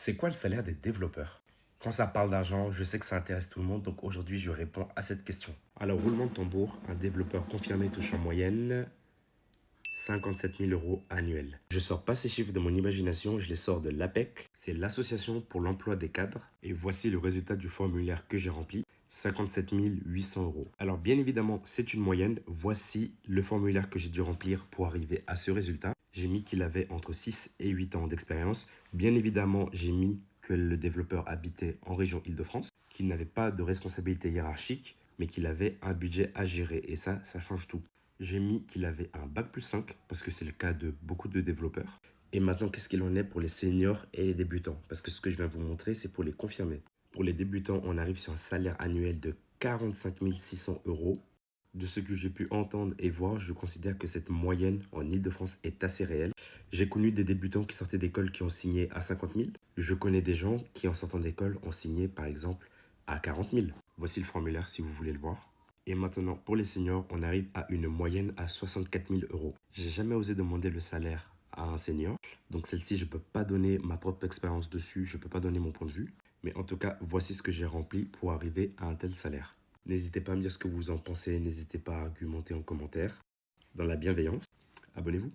C'est quoi le salaire des développeurs? Quand ça parle d'argent, je sais que ça intéresse tout le monde, donc aujourd'hui je réponds à cette question. Alors, roulement de tambour, un développeur confirmé touche en moyenne 57 000 euros annuels. Je sors pas ces chiffres de mon imagination, je les sors de l'APEC, c'est l'Association pour l'emploi des cadres, et voici le résultat du formulaire que j'ai rempli. 57 800 euros. Alors bien évidemment, c'est une moyenne. Voici le formulaire que j'ai dû remplir pour arriver à ce résultat. J'ai mis qu'il avait entre 6 et 8 ans d'expérience. Bien évidemment, j'ai mis que le développeur habitait en région Île-de-France, qu'il n'avait pas de responsabilité hiérarchique, mais qu'il avait un budget à gérer. Et ça change tout. J'ai mis qu'il avait un bac+5, parce que c'est le cas de beaucoup de développeurs. Et maintenant, qu'est-ce qu'il en est pour les seniors et les débutants? Parce que ce que je viens vous montrer, c'est pour les confirmer. Pour les débutants, on arrive sur un salaire annuel de 45 600 euros. De ce que j'ai pu entendre et voir, je considère que cette moyenne en Île-de-France est assez réelle. J'ai connu des débutants qui sortaient d'école qui ont signé à 50 000. Je connais des gens qui, en sortant d'école, ont signé par exemple à 40 000. Voici le formulaire si vous voulez le voir. Et maintenant, pour les seniors, on arrive à une moyenne à 64 000 euros. J'ai jamais osé demander le salaire à un senior. Donc celle-ci, je ne peux pas donner ma propre expérience dessus, je ne peux pas donner mon point de vue. Mais en tout cas, voici ce que j'ai rempli pour arriver à un tel salaire. N'hésitez pas à me dire ce que vous en pensez, n'hésitez pas à argumenter en commentaire. Dans la bienveillance, abonnez-vous.